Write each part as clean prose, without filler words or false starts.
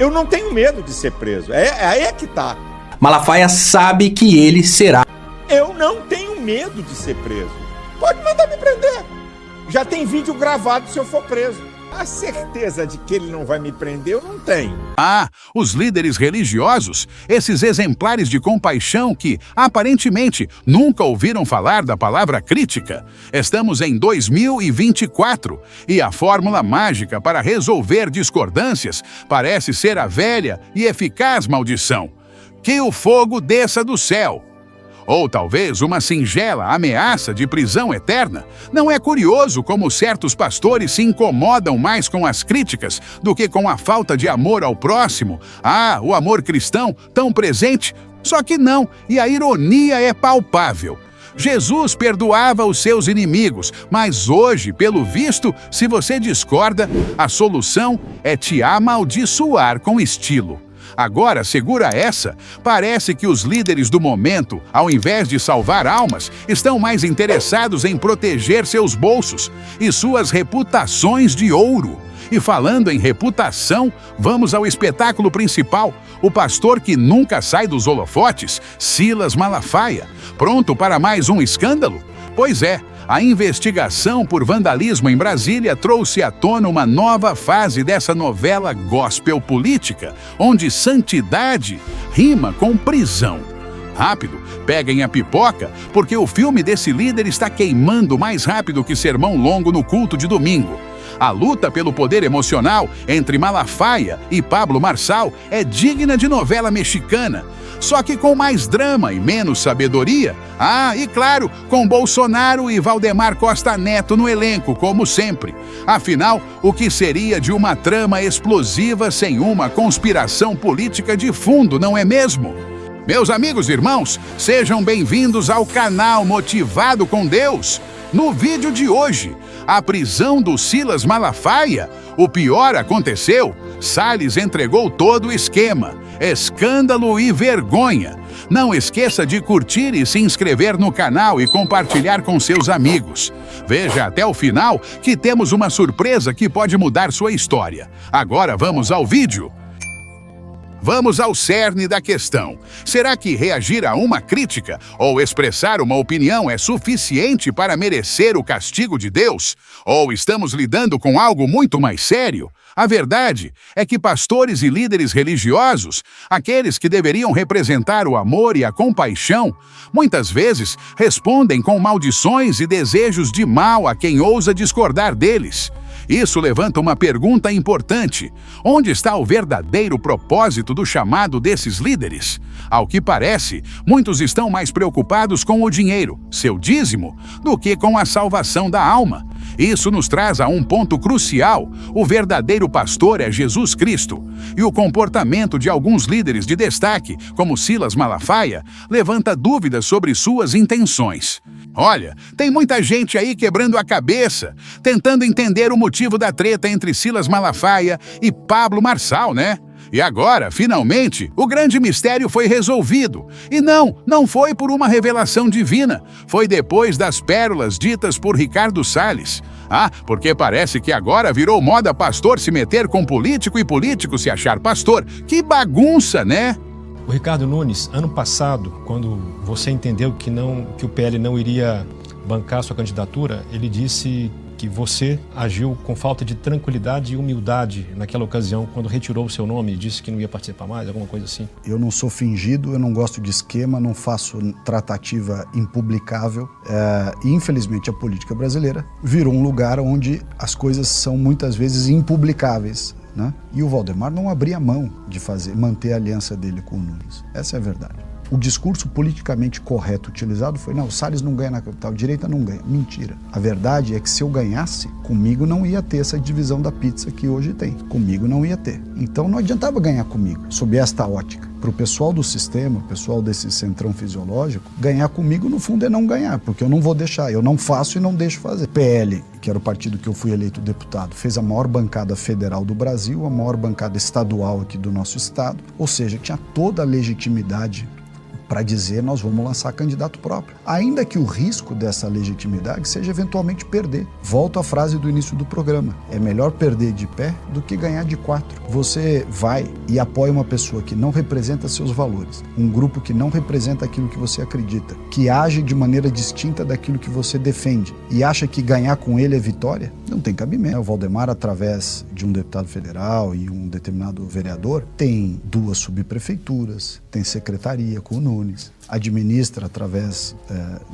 Eu não tenho medo de ser preso. Aí é que tá. Malafaia sabe que ele será. Eu não tenho medo de ser preso. Pode mandar me prender. Já tem vídeo gravado se eu for preso. A certeza de que ele não vai me prender, eu não tenho. Os líderes religiosos, esses exemplares de compaixão que, aparentemente, nunca ouviram falar da palavra crítica. Estamos em 2024 e a fórmula mágica para resolver discordâncias parece ser a velha e eficaz maldição: que o fogo desça do céu. Ou talvez uma singela ameaça de prisão eterna. Não é curioso como certos pastores se incomodam mais com as críticas do que com a falta de amor ao próximo? O amor cristão tão presente? Só que não, e a ironia é palpável. Jesus perdoava os seus inimigos, mas hoje, pelo visto, se você discorda, a solução é te amaldiçoar com estilo. Agora, segura essa, parece que os líderes do momento, ao invés de salvar almas, estão mais interessados em proteger seus bolsos e suas reputações de ouro. E falando em reputação, vamos ao espetáculo principal, o pastor que nunca sai dos holofotes, Silas Malafaia. Pronto para mais um escândalo? Pois é. A investigação por vandalismo em Brasília trouxe à tona uma nova fase dessa novela gospel política, onde santidade rima com prisão. Rápido, peguem a pipoca, porque o filme desse líder está queimando mais rápido que sermão longo no culto de domingo. A luta pelo poder emocional entre Malafaia e Pablo Marçal é digna de novela mexicana, só que com mais drama e menos sabedoria. E claro, com Bolsonaro e Valdemar Costa Neto no elenco, como sempre. Afinal, o que seria de uma trama explosiva sem uma conspiração política de fundo, não é mesmo? Meus amigos e irmãos, sejam bem-vindos ao canal Motivado com Deus. No vídeo de hoje, a prisão do Silas Malafaia. O pior aconteceu. Salles entregou todo o esquema. Escândalo e vergonha. Não esqueça de curtir e se inscrever no canal e compartilhar com seus amigos. Veja até o final que temos uma surpresa que pode mudar sua história. Agora vamos ao vídeo. Vamos ao cerne da questão. Será que reagir a uma crítica ou expressar uma opinião é suficiente para merecer o castigo de Deus? Ou estamos lidando com algo muito mais sério? A verdade é que pastores e líderes religiosos, aqueles que deveriam representar o amor e a compaixão, muitas vezes respondem com maldições e desejos de mal a quem ousa discordar deles. Isso levanta uma pergunta importante: onde está o verdadeiro propósito do chamado desses líderes? Ao que parece, muitos estão mais preocupados com o dinheiro, seu dízimo, do que com a salvação da alma. Isso nos traz a um ponto crucial: o verdadeiro pastor é Jesus Cristo. E o comportamento de alguns líderes de destaque, como Silas Malafaia, levanta dúvidas sobre suas intenções. Olha, tem muita gente aí quebrando a cabeça, tentando entender o motivo da treta entre Silas Malafaia e Pablo Marçal, né? E agora, finalmente, o grande mistério foi resolvido. E não foi por uma revelação divina. Foi depois das pérolas ditas por Ricardo Salles. Porque parece que agora virou moda pastor se meter com político e político se achar pastor. Que bagunça, né? O Ricardo Nunes, ano passado, quando você entendeu que o PL não iria bancar sua candidatura, ele disse que você agiu com falta de tranquilidade e humildade naquela ocasião, quando retirou o seu nome e disse que não ia participar mais, alguma coisa assim. Eu não sou fingido, eu não gosto de esquema, não faço tratativa impublicável. E infelizmente a política brasileira virou um lugar onde as coisas são muitas vezes impublicáveis, né? E o Valdemar não abria mão de manter a aliança dele com o Nunes. Essa é a verdade. O discurso politicamente correto utilizado foi: não, o Salles não ganha na capital, a direita não ganha. Mentira. A verdade é que se eu ganhasse, comigo não ia ter essa divisão da pizza que hoje tem. Comigo não ia ter. Então não adiantava ganhar comigo, sob esta ótica. Para o pessoal do sistema, o pessoal desse centrão fisiológico, ganhar comigo no fundo é não ganhar, porque eu não vou deixar, eu não faço e não deixo fazer. PL, que era o partido que eu fui eleito deputado, fez a maior bancada federal do Brasil, a maior bancada estadual aqui do nosso estado, ou seja, tinha toda a legitimidade para dizer nós vamos lançar candidato próprio. Ainda que o risco dessa legitimidade seja eventualmente perder. Volto à frase do início do programa. É melhor perder de pé do que ganhar de 4. Você vai e apoia uma pessoa que não representa seus valores, um grupo que não representa aquilo que você acredita, que age de maneira distinta daquilo que você defende e acha que ganhar com ele é vitória, não tem cabimento. O Valdemar, através de um deputado federal e um determinado vereador, tem 2 subprefeituras, tem secretaria com o Nunes, administra através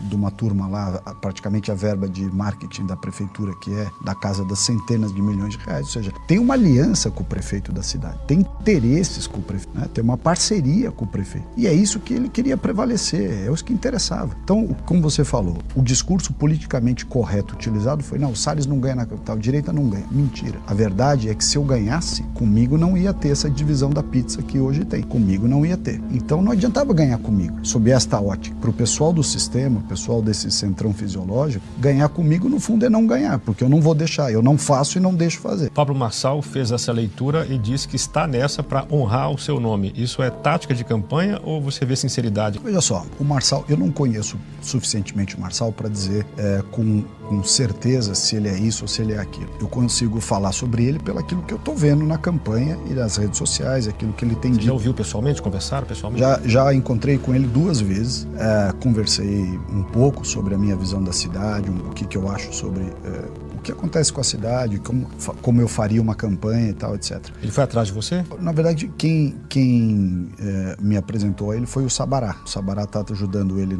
de uma turma lá praticamente a verba de marketing da prefeitura, que é da casa das centenas de milhões de reais, ou seja, tem uma aliança com o prefeito da cidade, tem interesses com o prefeito, né? Tem uma parceria com o prefeito, e é isso que ele queria prevalecer, é isso que interessava. Então, como você falou, o discurso politicamente correto utilizado foi, não, o Salles não ganha na capital, a direita não ganha. Mentira. A verdade é que se eu ganhasse, comigo não ia ter essa divisão da pizza que hoje tem, comigo não ia ter. Então não adiantava ganhar comigo, sob esta ótica. Para o pessoal do sistema, o pessoal desse centrão fisiológico, ganhar comigo no fundo é não ganhar, porque eu não vou deixar, eu não faço e não deixo fazer. Pablo Marçal fez essa leitura e disse que está nessa para honrar o seu nome. Isso é tática de campanha ou você vê sinceridade? Veja só, o Marçal, eu não conheço suficientemente o Marçal para dizer com certeza se ele é isso ou se ele é aquilo. Eu consigo falar sobre ele pelo aquilo que eu estou vendo na campanha e nas redes sociais, aquilo que ele tem dito. Já ouviu pessoalmente? Conversaram pessoalmente? Já encontrei com ele 2 vezes, conversei um pouco sobre a minha visão da cidade, o que eu acho sobre o que acontece com a cidade, como eu faria uma campanha e tal, etc. Ele foi atrás de você? Na verdade, quem me apresentou a ele foi o Sabará. O Sabará está ajudando ele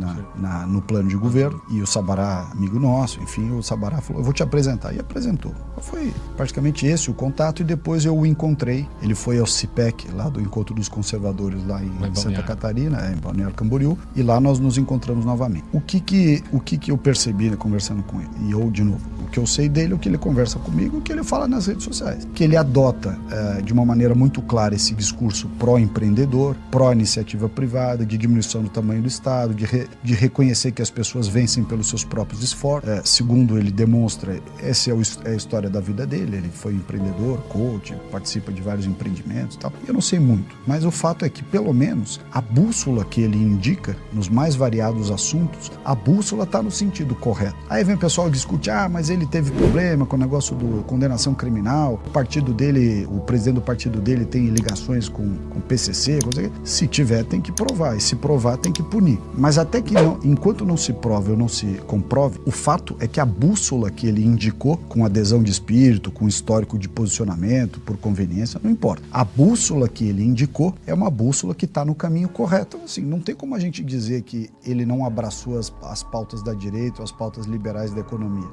no plano de governo, e o Sabará, amigo nosso, enfim, o Sabará falou, eu vou te apresentar, e apresentou. Foi praticamente esse o contato, e depois eu o encontrei. Ele foi ao CIPEC, lá do Encontro dos Conservadores, lá em Santa Catarina, em Balneário Camboriú, e lá nós nos encontramos novamente. O que eu percebi, né, conversando com ele? E eu, de novo, o que eu sei dele, o que ele conversa comigo, o que ele fala nas redes sociais. Que ele adota de uma maneira muito clara esse discurso pró-empreendedor, pró-iniciativa privada, de diminuição do tamanho do Estado, de reconhecer que as pessoas vencem pelos seus próprios esforços. Segundo ele demonstra, essa é a história da vida dele. Ele foi empreendedor, coach, participa de vários empreendimentos e tal. Eu não sei muito, mas o fato é que, pelo menos, a bússola que ele indica nos mais variados assuntos, a bússola está no sentido correto. Aí vem o pessoal discute, mas ele teve problema com o negócio do condenação criminal, o partido dele, o presidente do partido dele tem ligações com o PCC, se tiver tem que provar, e se provar tem que punir. Mas até que não, enquanto não se prove ou não se comprove, o fato é que a bússola que ele indicou, com adesão de espírito, com histórico de posicionamento, por conveniência, não importa. A bússola que ele indicou é uma bússola que está no caminho correto. Então, assim, não tem como a gente dizer que ele não abraçou as pautas da direita ou as pautas liberais da economia.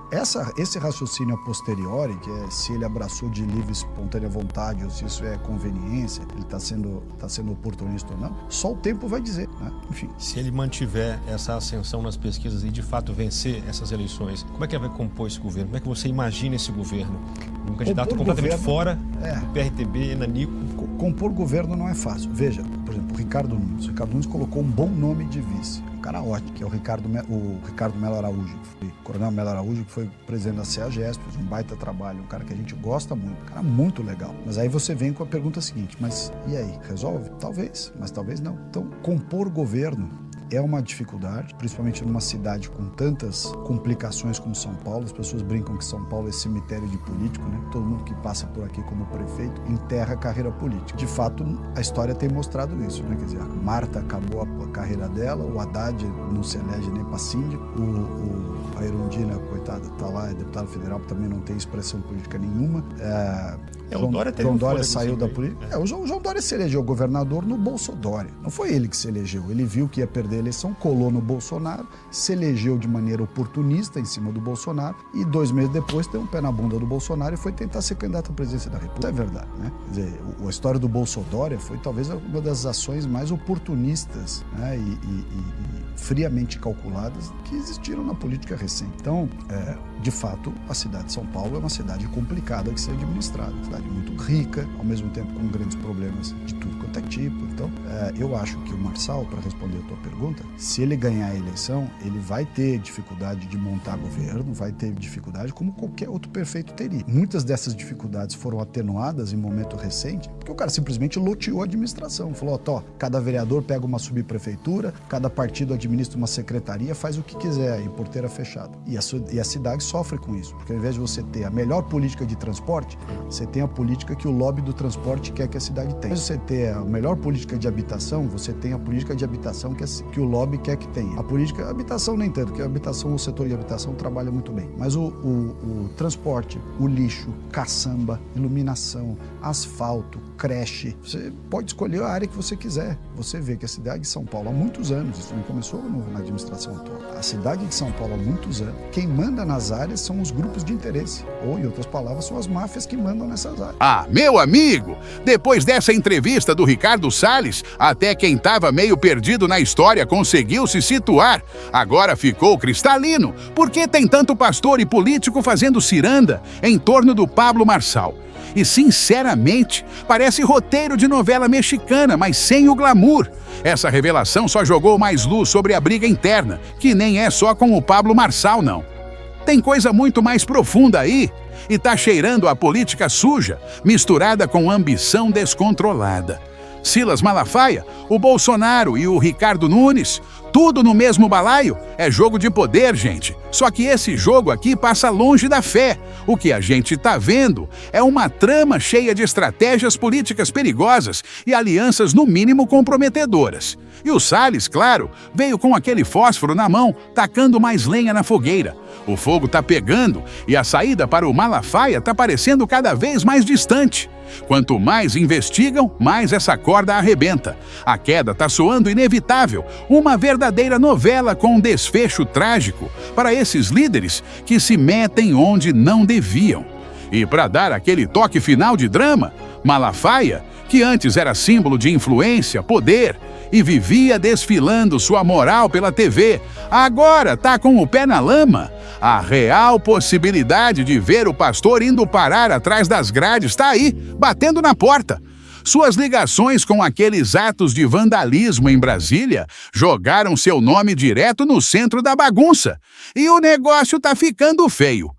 Esse raciocínio a posteriori, que é se ele abraçou de livre, espontânea vontade ou se isso é conveniência, ele está sendo oportunista ou não, só o tempo vai dizer, né? Enfim. Se ele mantiver essa ascensão nas pesquisas e de fato vencer essas eleições, como é que ele vai compor esse governo? Como é que você imagina esse governo? Um candidato completamente fora do PRTB, nanico. Compor governo não é fácil. Veja, por exemplo, o Ricardo Nunes. O Ricardo Nunes colocou um bom nome de vice. Um cara ótimo, que é o Ricardo Melo Araújo. Coronel Melo Araújo, que foi presidente da CEAGESP, fez um baita trabalho, um cara que a gente gosta muito, um cara muito legal. Mas aí você vem com a pergunta seguinte, mas e aí, resolve? Talvez, mas talvez não. Então, compor governo é uma dificuldade, principalmente numa cidade com tantas complicações como São Paulo. As pessoas brincam que São Paulo é cemitério de político, né? Todo mundo que passa por aqui como prefeito enterra a carreira política. De fato, a história tem mostrado isso, né? Quer dizer, a Marta acabou a carreira dela, o Haddad não se elege nem para síndico, a Erundina, coitada, tá lá, é deputado federal, também não tem expressão política nenhuma. João Dória saiu da política. O João Dória se elegeu governador no Bolsodória. Não foi ele que se elegeu. Ele viu que ia perder a eleição, colou no Bolsonaro, se elegeu de maneira oportunista em cima do Bolsonaro e 2 meses depois deu um pé na bunda do Bolsonaro e foi tentar ser candidato à presidência da República. Isso é verdade, né? Quer dizer, a história do Bolsodória foi talvez uma das ações mais oportunistas, né? E friamente calculadas que existiram na política recente. Então, de fato, a cidade de São Paulo é uma cidade complicada de ser administrada, uma cidade muito rica, ao mesmo tempo com grandes problemas de tudo quanto é tipo. Então, eu acho que o Marçal, para responder a tua pergunta, se ele ganhar a eleição, ele vai ter dificuldade de montar governo, vai ter dificuldade como qualquer outro prefeito teria. Muitas dessas dificuldades foram atenuadas em momento recente, porque o cara simplesmente loteou a administração. Falou, cada vereador pega uma subprefeitura, cada partido administra uma secretaria, faz o que quiser, e porteira fechada. E a cidade sofre com isso, porque ao invés de você ter a melhor política de transporte, você tem a política que o lobby do transporte quer que a cidade tenha. Ao invés de você ter a melhor política de habitação, você tem a política de habitação que o lobby quer que tenha. A política habitação nem tanto, porque o setor de habitação trabalha muito bem. Mas o transporte, o lixo, caçamba, iluminação, asfalto, creche, você pode escolher a área que você quiser. Você vê que a cidade de São Paulo há muitos anos, isso não começou na administração atual, a cidade de São Paulo há muitos anos, quem manda nas áreas são os grupos de interesse, ou em outras palavras, são as máfias que mandam nessas áreas. Ah, meu amigo, depois dessa entrevista do Ricardo Salles, até quem estava meio perdido na história conseguiu se situar. Agora ficou cristalino. Por que tem tanto pastor e político fazendo ciranda em torno do Pablo Marçal? E, sinceramente, parece roteiro de novela mexicana, mas sem o glamour. Essa revelação só jogou mais luz sobre a briga interna, que nem é só com o Pablo Marçal, não. Tem coisa muito mais profunda aí, e tá cheirando a política suja, misturada com ambição descontrolada. Silas Malafaia, o Bolsonaro e o Ricardo Nunes, tudo no mesmo balaio? É jogo de poder, gente. Só que esse jogo aqui passa longe da fé. O que a gente tá vendo é uma trama cheia de estratégias políticas perigosas e alianças no mínimo comprometedoras. E o Salles, claro, veio com aquele fósforo na mão, tacando mais lenha na fogueira. O fogo tá pegando e a saída para o Malafaia tá parecendo cada vez mais distante. Quanto mais investigam, mais essa corda arrebenta. A queda tá soando inevitável, uma verdadeira novela com um desfecho trágico para esses líderes que se metem onde não deviam. E para dar aquele toque final de drama, Malafaia, que antes era símbolo de influência, poder, e vivia desfilando sua moral pela TV, agora tá com o pé na lama. A real possibilidade de ver o pastor indo parar atrás das grades está aí, batendo na porta. Suas ligações com aqueles atos de vandalismo em Brasília jogaram seu nome direto no centro da bagunça. E o negócio tá ficando feio.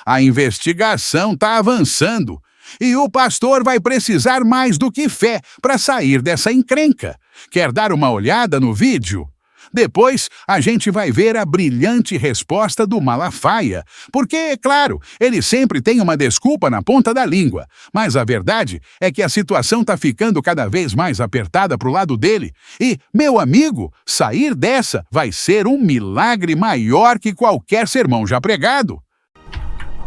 A investigação tá avançando. E o pastor vai precisar mais do que fé para sair dessa encrenca. Quer dar uma olhada no vídeo? Depois, a gente vai ver a brilhante resposta do Malafaia, porque, claro, ele sempre tem uma desculpa na ponta da língua, mas a verdade é que a situação tá ficando cada vez mais apertada pro lado dele e, meu amigo, sair dessa vai ser um milagre maior que qualquer sermão já pregado.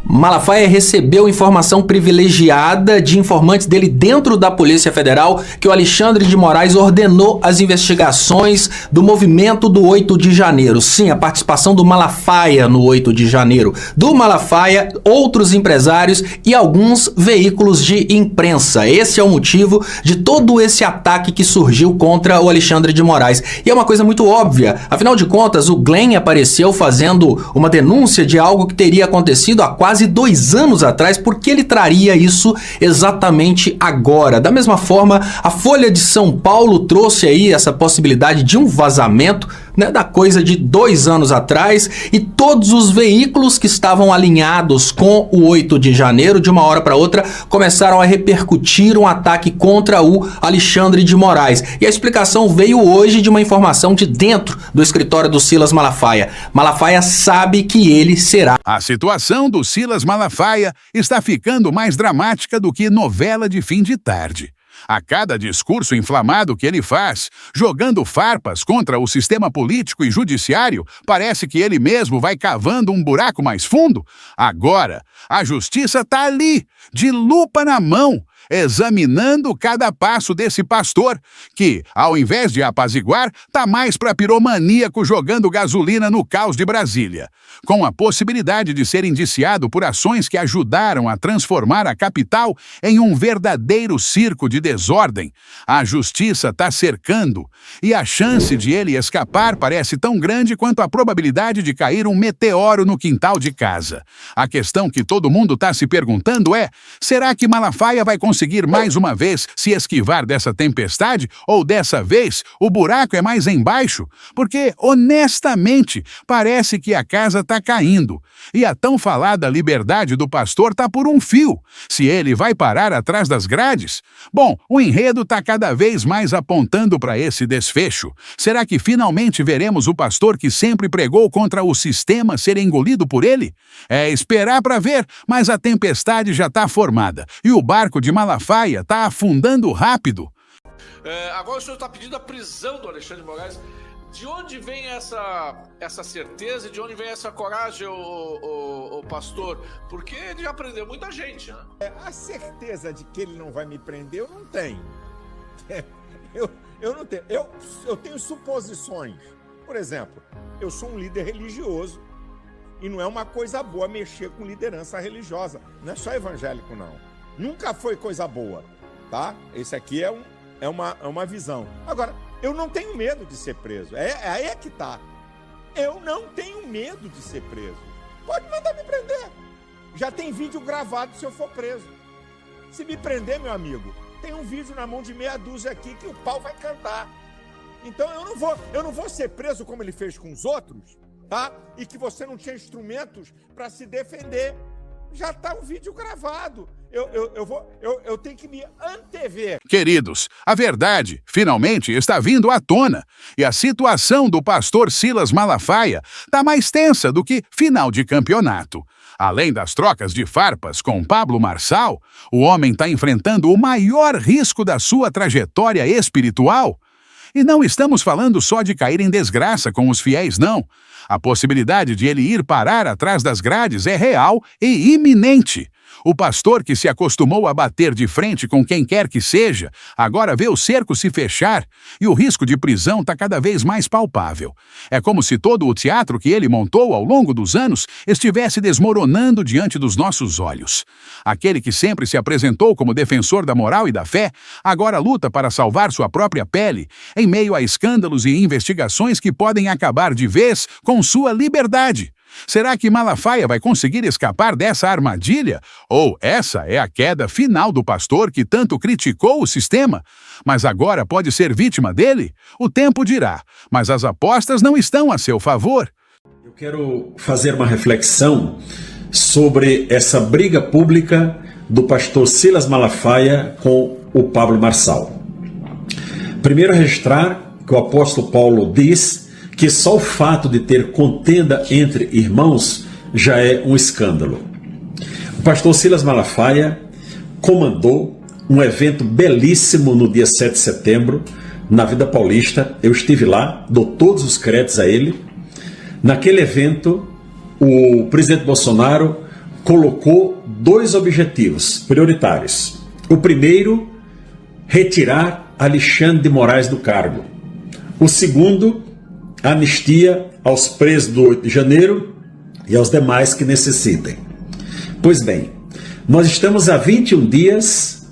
Malafaia recebeu informação privilegiada de informantes dele dentro da Polícia Federal que o Alexandre de Moraes ordenou as investigações do movimento do 8 de janeiro. Sim, a participação do Malafaia no 8 de janeiro. Do Malafaia, outros empresários e alguns veículos de imprensa. Esse é o motivo de todo esse ataque que surgiu contra o Alexandre de Moraes. E é uma coisa muito óbvia. Afinal de contas, o Glenn apareceu fazendo uma denúncia de algo que teria acontecido há quase 2 anos atrás. Por que ele traria isso exatamente agora? Da mesma forma, a Folha de São Paulo trouxe aí essa possibilidade de um vazamento, né, da coisa de 2 anos atrás, e todos os veículos que estavam alinhados com o 8 de janeiro, de uma hora para outra, começaram a repercutir um ataque contra o Alexandre de Moraes. E a explicação veio hoje de uma informação de dentro do escritório do Silas Malafaia. Malafaia sabe que ele será. A situação do Silas Malafaia está ficando mais dramática do que novela de fim de tarde. A cada discurso inflamado que ele faz, jogando farpas contra o sistema político e judiciário, parece que ele mesmo vai cavando um buraco mais fundo. Agora, a justiça está ali, de lupa na mão, examinando cada passo desse pastor, que, ao invés de apaziguar, tá mais para piromaníaco jogando gasolina no caos de Brasília, com a possibilidade de ser indiciado por ações que ajudaram a transformar a capital em um verdadeiro circo de desordem. A justiça está cercando, e a chance de ele escapar parece tão grande quanto a probabilidade de cair um meteoro no quintal de casa. A questão que todo mundo está se perguntando é: será que Malafaia vai conseguir mais uma vez se esquivar dessa tempestade? Ou dessa vez o buraco é mais embaixo? Porque, honestamente, parece que a casa está caindo. E a tão falada liberdade do pastor está por um fio. Se ele vai parar atrás das grades? Bom, o enredo está cada vez mais apontando para esse desfecho. Será que finalmente veremos o pastor que sempre pregou contra o sistema ser engolido por ele? É esperar para ver, mas a tempestade já está formada e o barco de Malafaia está afundando rápido. Agora o senhor está pedindo a prisão do Alexandre de Moraes. De onde vem essa certeza e de onde vem essa coragem, o pastor? Porque ele já prendeu muita gente, né? A certeza de que ele não vai me prender, eu não tenho. Eu não tenho. Eu tenho suposições. Por exemplo, eu sou um líder religioso e não é uma coisa boa mexer com liderança religiosa. Não é só evangélico, não. Nunca foi coisa boa, tá? Esse aqui é uma visão. Agora, eu não tenho medo de ser preso. Aí é que tá. Eu não tenho medo de ser preso. Pode mandar me prender. Já tem vídeo gravado se eu for preso. Se me prender, meu amigo, tem um vídeo na mão de meia dúzia aqui que o pau vai cantar. Então eu não vou ser preso como ele fez com os outros, tá? E que você não tinha instrumentos para se defender. Já está o vídeo gravado. Eu tenho que me antever. Queridos, a verdade, finalmente, está vindo à tona. E a situação do pastor Silas Malafaia está mais tensa do que final de campeonato. Além das trocas de farpas com Pablo Marçal, o homem está enfrentando o maior risco da sua trajetória espiritual. E não estamos falando só de cair em desgraça com os fiéis, não. A possibilidade de ele ir parar atrás das grades é real e iminente. O pastor que se acostumou a bater de frente com quem quer que seja, agora vê o cerco se fechar e o risco de prisão está cada vez mais palpável. É como se todo o teatro que ele montou ao longo dos anos estivesse desmoronando diante dos nossos olhos. Aquele que sempre se apresentou como defensor da moral e da fé, agora luta para salvar sua própria pele, em meio a escândalos e investigações que podem acabar de vez com sua liberdade. Será que Malafaia vai conseguir escapar dessa armadilha? Ou essa é a queda final do pastor que tanto criticou o sistema? Mas agora pode ser vítima dele? O tempo dirá, mas as apostas não estão a seu favor. Eu quero fazer uma reflexão sobre essa briga pública do pastor Silas Malafaia com o Pablo Marçal. Primeiro, registrar que o apóstolo Paulo diz que só o fato de ter contenda entre irmãos já é um escândalo. O pastor Silas Malafaia comandou um evento belíssimo no dia 7 de setembro, na Vida Paulista. Eu estive lá, dou todos os créditos a ele. Naquele evento, o presidente Bolsonaro colocou 2 objetivos prioritários. O primeiro, retirar Alexandre de Moraes do cargo. O segundo, anistia aos presos do 8 de janeiro e aos demais que necessitem. Pois bem, nós estamos há 21 dias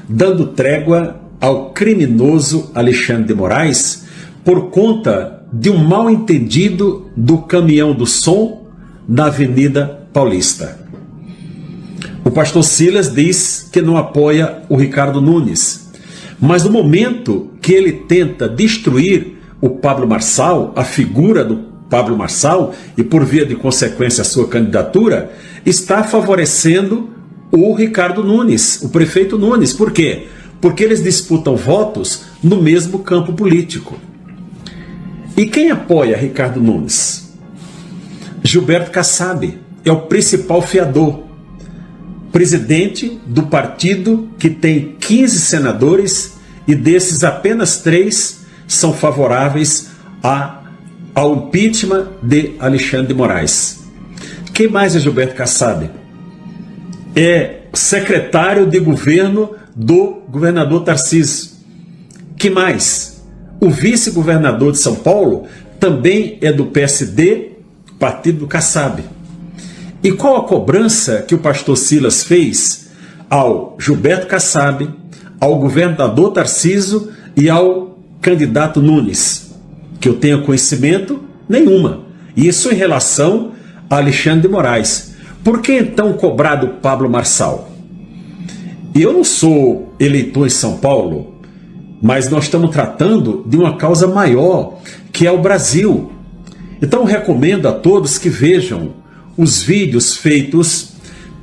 dando trégua ao criminoso Alexandre de Moraes por conta de um mal-entendido do caminhão do som na Avenida Paulista. O pastor Silas diz que não apoia o Ricardo Nunes, mas no momento que ele tenta destruir o Pablo Marçal, a figura do Pablo Marçal, e por via de consequência a sua candidatura, está favorecendo o Ricardo Nunes, o prefeito Nunes. Por quê? Porque eles disputam votos no mesmo campo político. E quem apoia Ricardo Nunes? Gilberto Kassab é o principal fiador, presidente do partido que tem 15 senadores e desses apenas 3 são favoráveis ao impeachment de Alexandre de Moraes. Quem mais é Gilberto Kassab? É secretário de governo do governador Tarcísio. Que mais? O vice-governador de São Paulo também é do PSD, partido do Kassab. E qual a cobrança que o pastor Silas fez ao Gilberto Kassab, ao governador Tarcísio e ao candidato Nunes? Que eu tenha conhecimento, nenhuma. Isso em relação a Alexandre de Moraes. Por que então cobrar do Pablo Marçal? Eu não sou eleitor em São Paulo, mas nós estamos tratando de uma causa maior, que é o Brasil. Então eu recomendo a todos que vejam os vídeos feitos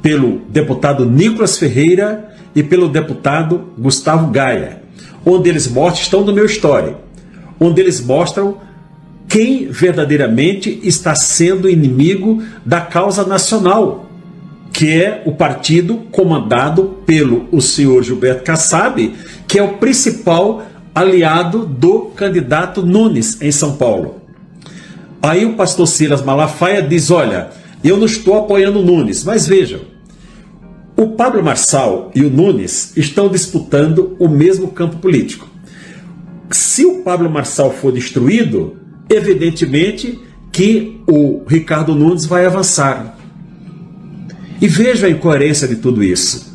pelo deputado Nicolas Ferreira e pelo deputado Gustavo Gaia, onde eles mostram, estão no meu story, onde eles mostram quem verdadeiramente está sendo inimigo da causa nacional, que é o partido comandado pelo o senhor Gilberto Kassab, que é o principal aliado do candidato Nunes em São Paulo. Aí o pastor Silas Malafaia diz, olha, eu não estou apoiando o Nunes, mas vejam, o Pablo Marçal e o Nunes estão disputando o mesmo campo político. Se o Pablo Marçal for destruído, evidentemente que o Ricardo Nunes vai avançar. E veja a incoerência de tudo isso.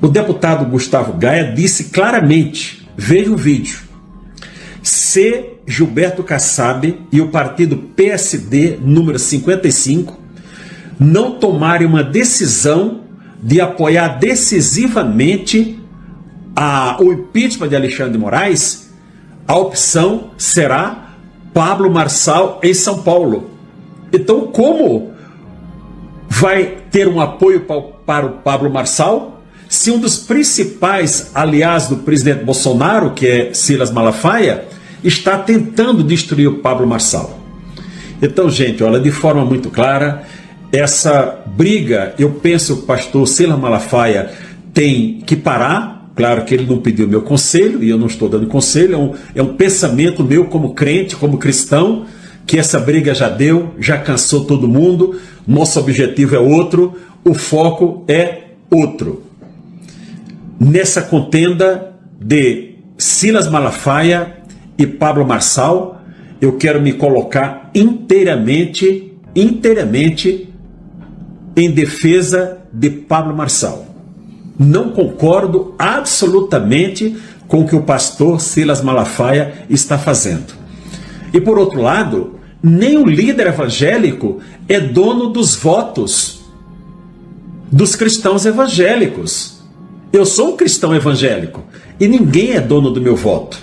O deputado Gustavo Gaia disse claramente, veja o vídeo, se Gilberto Kassab e o partido PSD número 55 não tomarem uma decisão de apoiar decisivamente o impeachment de Alexandre de Moraes, a opção será Pablo Marçal em São Paulo. Então, como vai ter um apoio para o Pablo Marçal se um dos principais aliados do presidente Bolsonaro, que é Silas Malafaia, está tentando destruir o Pablo Marçal? Então, gente, olha, de forma muito clara, essa briga, eu penso que o pastor Silas Malafaia tem que parar. Claro que ele não pediu meu conselho, e eu não estou dando conselho, é um pensamento meu como crente, como cristão, que essa briga já deu, já cansou todo mundo, nosso objetivo é outro, o foco é outro. Nessa contenda de Silas Malafaia e Pablo Marçal, eu quero me colocar inteiramente em defesa de Pablo Marçal. Não concordo absolutamente com o que o pastor Silas Malafaia está fazendo. E por outro lado, nem o líder evangélico é dono dos votos dos cristãos evangélicos. Eu sou um cristão evangélico e ninguém é dono do meu voto.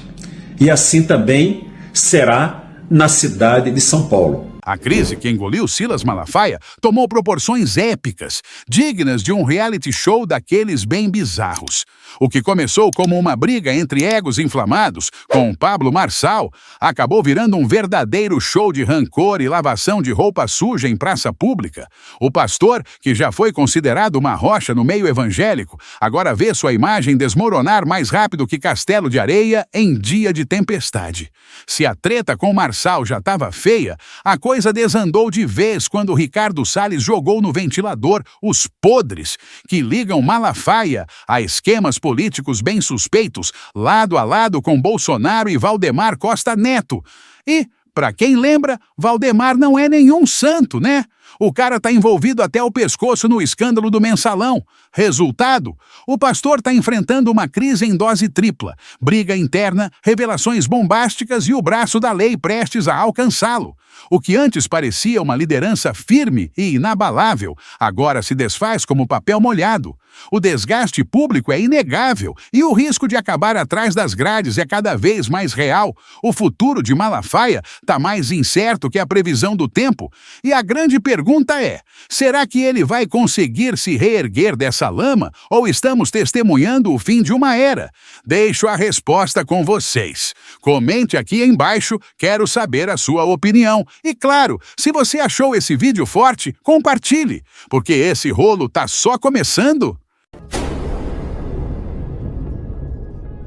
E assim também será na cidade de São Paulo. A crise que engoliu Silas Malafaia tomou proporções épicas, dignas de um reality show daqueles bem bizarros. O que começou como uma briga entre egos inflamados com Pablo Marçal acabou virando um verdadeiro show de rancor e lavação de roupa suja em praça pública. O pastor, que já foi considerado uma rocha no meio evangélico, agora vê sua imagem desmoronar mais rápido que castelo de areia em dia de tempestade. Se a treta com Marçal já estava feia, a coisa desandou de vez quando Ricardo Salles jogou no ventilador os podres que ligam Malafaia a esquemas políticos bem suspeitos, lado a lado com Bolsonaro e Valdemar Costa Neto. E, para quem lembra, Valdemar não é nenhum santo, né? O cara tá envolvido até o pescoço no escândalo do Mensalão. Resultado? O pastor tá enfrentando uma crise em dose tripla, briga interna, revelações bombásticas e o braço da lei prestes a alcançá-lo. O que antes parecia uma liderança firme e inabalável, agora se desfaz como papel molhado. O desgaste público é inegável e o risco de acabar atrás das grades é cada vez mais real. O futuro de Malafaia está mais incerto que a previsão do tempo. E a grande pergunta é, será que ele vai conseguir se reerguer dessa lama ou estamos testemunhando o fim de uma era? Deixo a resposta com vocês. Comente aqui embaixo, quero saber a sua opinião. E claro, se você achou esse vídeo forte, compartilhe, porque esse rolo tá só começando.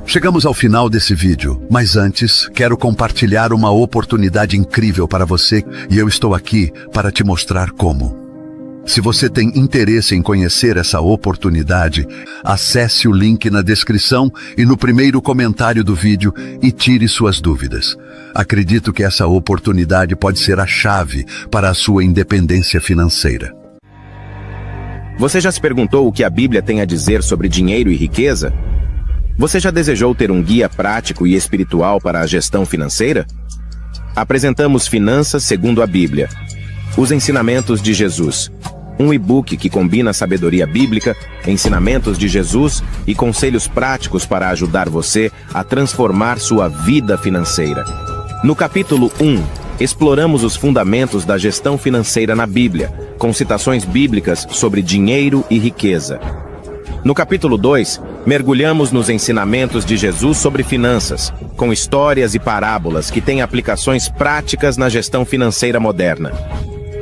Chegamos ao final desse vídeo, mas antes quero compartilhar uma oportunidade incrível para você e eu estou aqui para te mostrar como. Se você tem interesse em conhecer essa oportunidade, acesse o link na descrição e no primeiro comentário do vídeo e tire suas dúvidas. Acredito que essa oportunidade pode ser a chave para a sua independência financeira. Você já se perguntou o que a Bíblia tem a dizer sobre dinheiro e riqueza? Você já desejou ter um guia prático e espiritual para a gestão financeira? Apresentamos Finanças segundo a Bíblia. Os ensinamentos de Jesus. Um e-book que combina sabedoria bíblica, ensinamentos de Jesus e conselhos práticos para ajudar você a transformar sua vida financeira. No capítulo 1, exploramos os fundamentos da gestão financeira na Bíblia, com citações bíblicas sobre dinheiro e riqueza. No capítulo 2, mergulhamos nos ensinamentos de Jesus sobre finanças, com histórias e parábolas que têm aplicações práticas na gestão financeira moderna.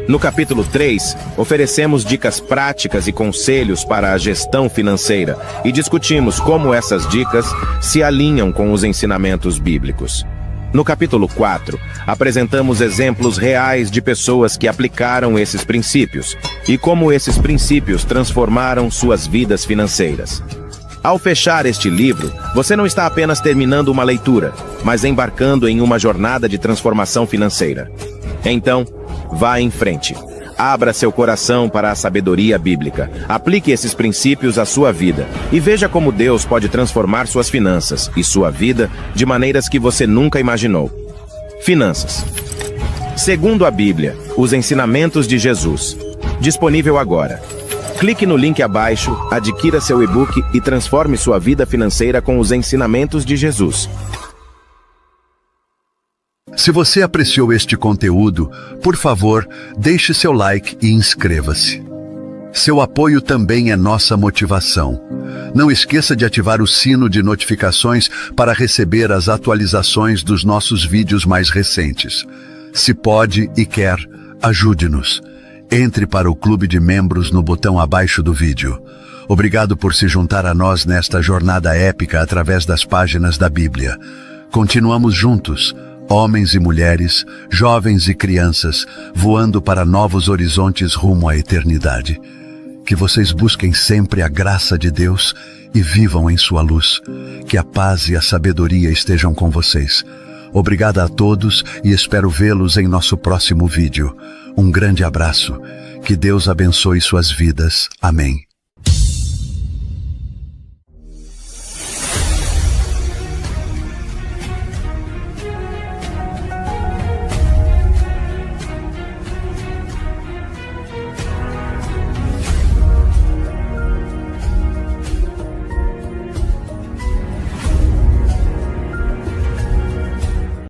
No capítulo 3, oferecemos dicas práticas e conselhos para a gestão financeira e discutimos como essas dicas se alinham com os ensinamentos bíblicos. No capítulo 4, apresentamos exemplos reais de pessoas que aplicaram esses princípios e como esses princípios transformaram suas vidas financeiras. Ao fechar este livro, você não está apenas terminando uma leitura, mas embarcando em uma jornada de transformação financeira. Então, vá em frente. Abra seu coração para a sabedoria bíblica. Aplique esses princípios à sua vida e veja como Deus pode transformar suas finanças e sua vida de maneiras que você nunca imaginou. Finanças. Segundo a Bíblia, os ensinamentos de Jesus. Disponível agora. Clique no link abaixo, adquira seu e-book e transforme sua vida financeira com os ensinamentos de Jesus. Se você apreciou este conteúdo, por favor, deixe seu like e inscreva-se. Seu apoio também é nossa motivação. Não esqueça de ativar o sino de notificações para receber as atualizações dos nossos vídeos mais recentes. Se pode e quer, ajude-nos. Entre para o clube de membros no botão abaixo do vídeo. Obrigado por se juntar a nós nesta jornada épica através das páginas da Bíblia. Continuamos juntos. Homens e mulheres, jovens e crianças, voando para novos horizontes rumo à eternidade. Que vocês busquem sempre a graça de Deus e vivam em sua luz. Que a paz e a sabedoria estejam com vocês. Obrigada a todos e espero vê-los em nosso próximo vídeo. Um grande abraço. Que Deus abençoe suas vidas. Amém.